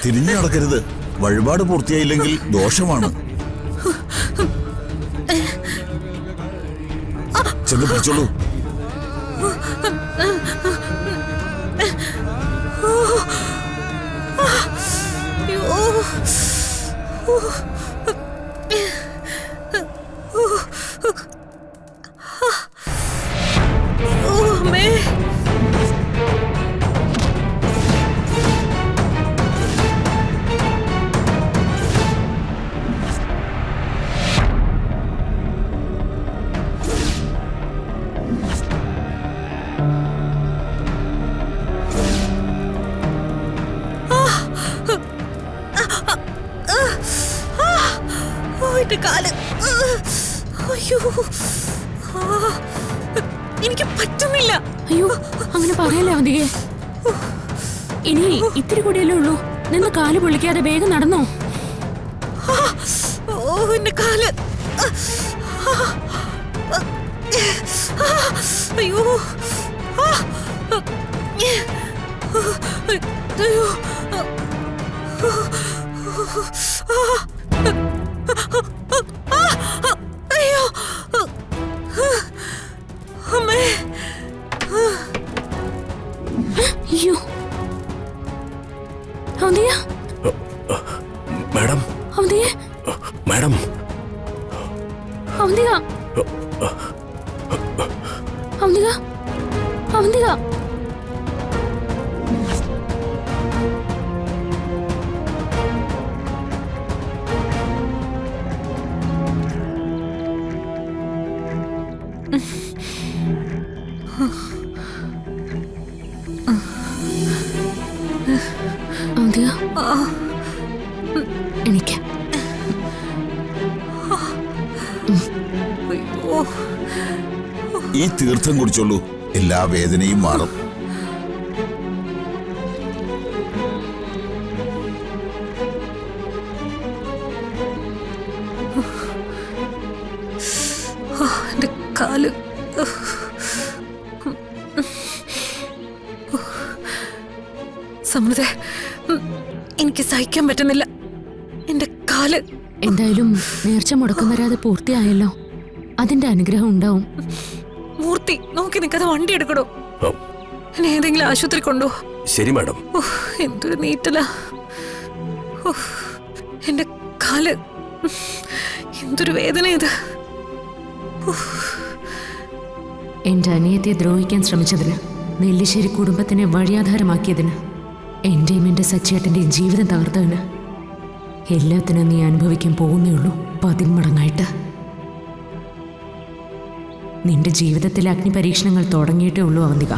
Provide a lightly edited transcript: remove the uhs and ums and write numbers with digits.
തിരിഞ്ഞു നടക്കരുത്. വഴിപാട് പൂർത്തിയായില്ലെങ്കിൽ ദോഷമാണ്. ചെന്ന് പിടിച്ചോളൂ. എനിക്ക് പറ്റുന്നില്ല. അയ്യോ, അങ്ങനെ പറയല്ലേ അവന്തികെ. ഇനി ഇത്തിരി കൂടിയല്ലേ ഉള്ളൂ. നിന്ന് കാല് പൊളിക്കാതെ വേഗം നടന്നോ. എന്റെ കാല്. അയ്യോ, അയ്യോ, അയ്യോ, അമ്മേ. അയ്യോ, അവന്തിക. Madam, Avantika, madam, Avantika, Avantika, Avantika. എനിക്ക് ഈ തീർത്ഥം കുടിച്ചോളൂ. എല്ലാ വേദനയും മാറും. എന്റെ കാല്. സമൃദ്ധ, എനിക്ക് സഹിക്കാൻ പറ്റുന്നില്ല. എന്റെ കാല്. എന്തായാലും നേർച്ച മുടക്കം വരാതെ പൂർത്തിയായല്ലോ. അതിന്റെ അനുഗ്രഹം ഉണ്ടാവും. മൂർത്തി, നോക്കി നിൽക്കാതെ വണ്ടി എടുക്കണോ? എന്നെ ഏതെങ്കിലും ആശുപത്രി കൊണ്ടോ? ശരി മാഡം. എന്തൊരു നീറ്റല. എന്റെ കാല്. എന്തൊരു വേദന ഇത്. എന്റെ അനിയത്തെ ദ്രോഹിക്കാൻ ശ്രമിച്ചതിന്, നെല്ലിശ്ശേരി കുടുംബത്തിനെ വഴിയാധാരമാക്കിയതിന്, എന്റെയും എന്റെ സച്ചേട്ടന്റെയും ജീവിതം തകർത്തതിന്, എല്ലാത്തിനും നീ അനുഭവിക്കാൻ പോകുന്നേ ഉള്ളൂ 10 മടങ്ങായിട്ട്. നിന്റെ ജീവിതത്തിലെ അഗ്നി പരീക്ഷണങ്ങൾ തുടങ്ങിയിട്ടേ ഉള്ളൂ അവന്തിക.